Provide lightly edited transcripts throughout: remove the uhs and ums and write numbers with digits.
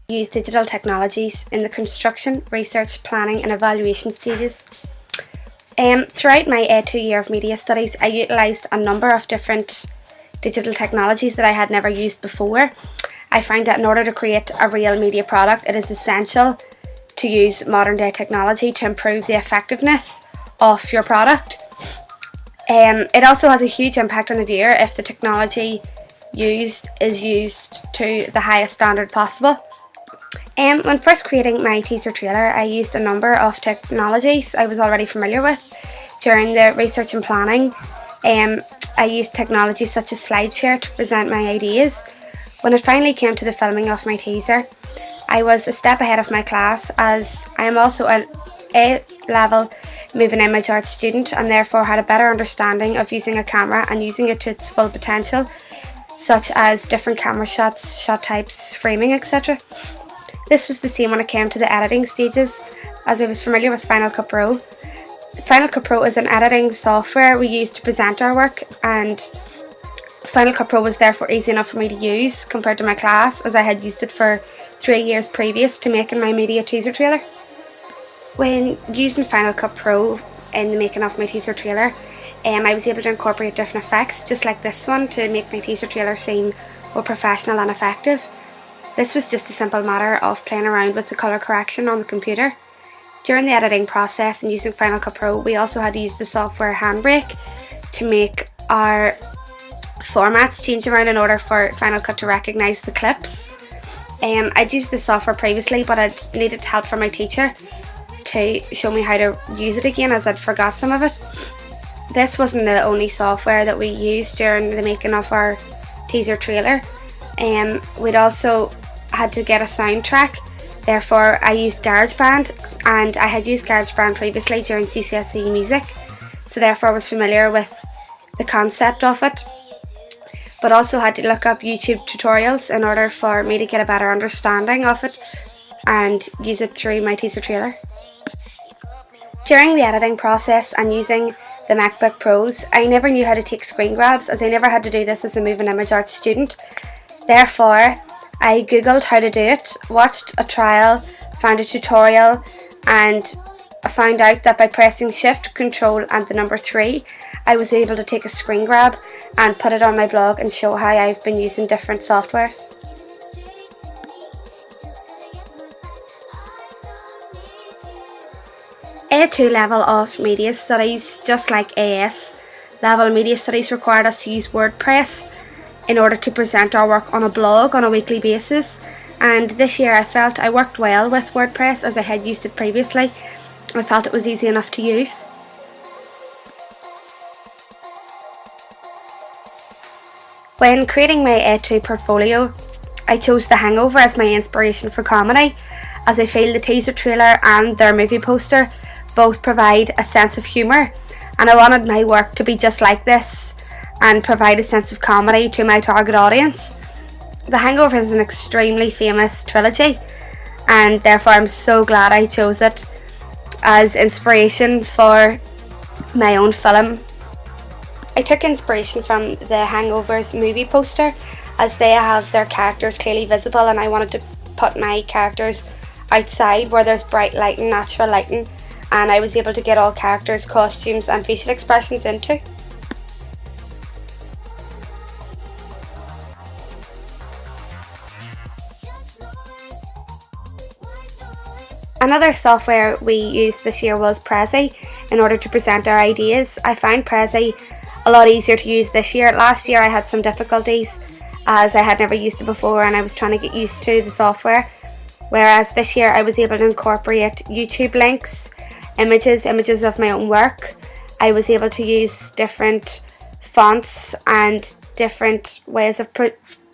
use digital technologies in the construction, research, planning and evaluation stages. Throughout my A2 year of media studies, I utilised a number of different digital technologies that I had never used before. I find that in order to create a real media product, it is essential to use modern day technology to improve the effectiveness of your product. It also has a huge impact on the viewer if the technology used is used to the highest standard possible. When first creating my teaser trailer, I used a number of technologies I was already familiar with. During the research and planning, I used technologies such as SlideShare to present my ideas. When it finally came to the filming of my teaser, I was a step ahead of my class, as I am also an A-level moving image arts student and therefore had a better understanding of using a camera and using it to its full potential, such as different camera shots, shot types, framing, etc. This was the same when it came to the editing stages, as I was familiar with Final Cut Pro. Final Cut Pro is an editing software we use to present our work, and Final Cut Pro was therefore easy enough for me to use compared to my class, as I had used it for 3 years previous to making my media teaser trailer. When using Final Cut Pro in the making of my teaser trailer, I was able to incorporate different effects, just like this one, to make my teaser trailer seem more professional and effective. This was just a simple matter of playing around with the colour correction on the computer. During the editing process and using Final Cut Pro, we also had to use the software Handbrake to make our formats change around in order for Final Cut to recognise the clips. I'd used the software previously, but I'd needed help from my teacher to show me how to use it again, as I'd forgot some of it. This wasn't the only software that we used during the making of our teaser trailer. We'd also had to get a soundtrack, therefore I used GarageBand, and I had used GarageBand previously during GCSE music, so therefore I was familiar with the concept of it, but also had to look up YouTube tutorials in order for me to get a better understanding of it and use it through my teaser trailer. During the editing process and using the MacBook Pros, I never knew how to take screen grabs, as I never had to do this as a moving image arts student. Therefore, I googled how to do it, watched a trial, found a tutorial, and found out that by pressing Shift, Control and the number 3, I was able to take a screen grab and put it on my blog and show how I've been using different softwares. A2 level of media studies, just like AS level media studies, required us to use WordPress in order to present our work on a blog on a weekly basis, and this year I felt I worked well with WordPress, as I had used it previously. I felt it was easy enough to use. When creating my A2 portfolio, I chose The Hangover as my inspiration for comedy, as I feel the teaser trailer and their movie poster both provide a sense of humour, and I wanted my work to be just like this and provide a sense of comedy to my target audience. The Hangover is an extremely famous trilogy, and therefore I'm so glad I chose it as inspiration for my own film. I took inspiration from the Hangover's movie poster, as they have their characters clearly visible, and I wanted to put my characters outside where there's bright lighting, natural lighting, and I was able to get all characters' costumes and facial expressions into. Another software we used this year was Prezi in order to present our ideas. I found Prezi a lot easier to use this year. Last year I had some difficulties, as I had never used it before and I was trying to get used to the software, whereas this year I was able to incorporate YouTube links, images of my own work. I was able to use different fonts and different ways of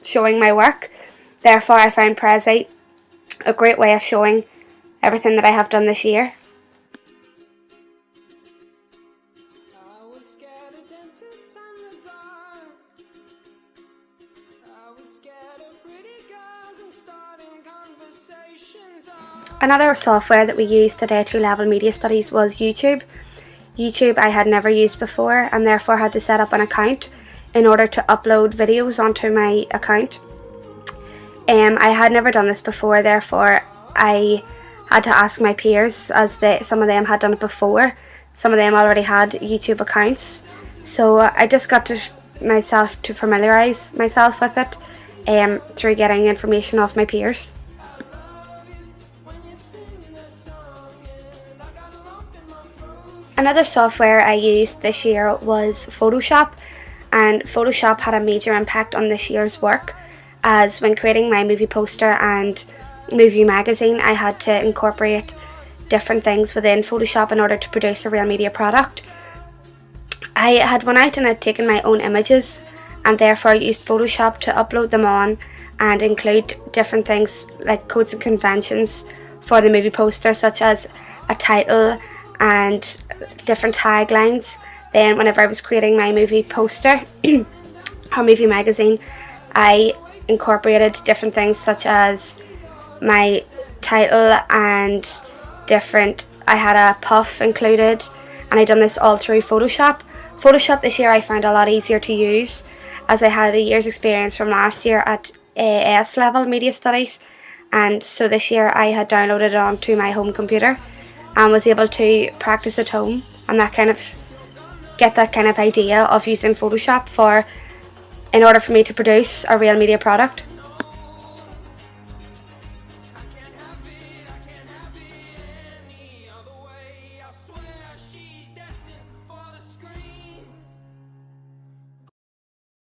showing my work. Therefore I found Prezi a great way of showing everything that I have done this year. Another software that we used at A2 level media studies was YouTube. YouTube I had never used before, and therefore had to set up an account in order to upload videos onto my account. I had never done this before, therefore I had to ask my peers, as some of them had done it before. Some of them already had YouTube accounts, so I just got to myself to familiarise myself with it through getting information off my peers. Another software I used this year was Photoshop, and Photoshop had a major impact on this year's work, as when creating my movie poster and movie magazine I had to incorporate different things within Photoshop in order to produce a real media product. I had went out and had taken my own images and therefore used Photoshop to upload them on and include different things like codes and conventions for the movie poster, such as a title and different taglines. Then whenever I was creating my movie poster or movie magazine, I incorporated different things such as my title and I had a puff included, and I done this all through Photoshop. Photoshop this year I found a lot easier to use, as I had a year's experience from last year at AS level media studies, and so this year I had downloaded it onto my home computer and was able to practice at home and get that kind of idea of using Photoshop in order for me to produce a real media product.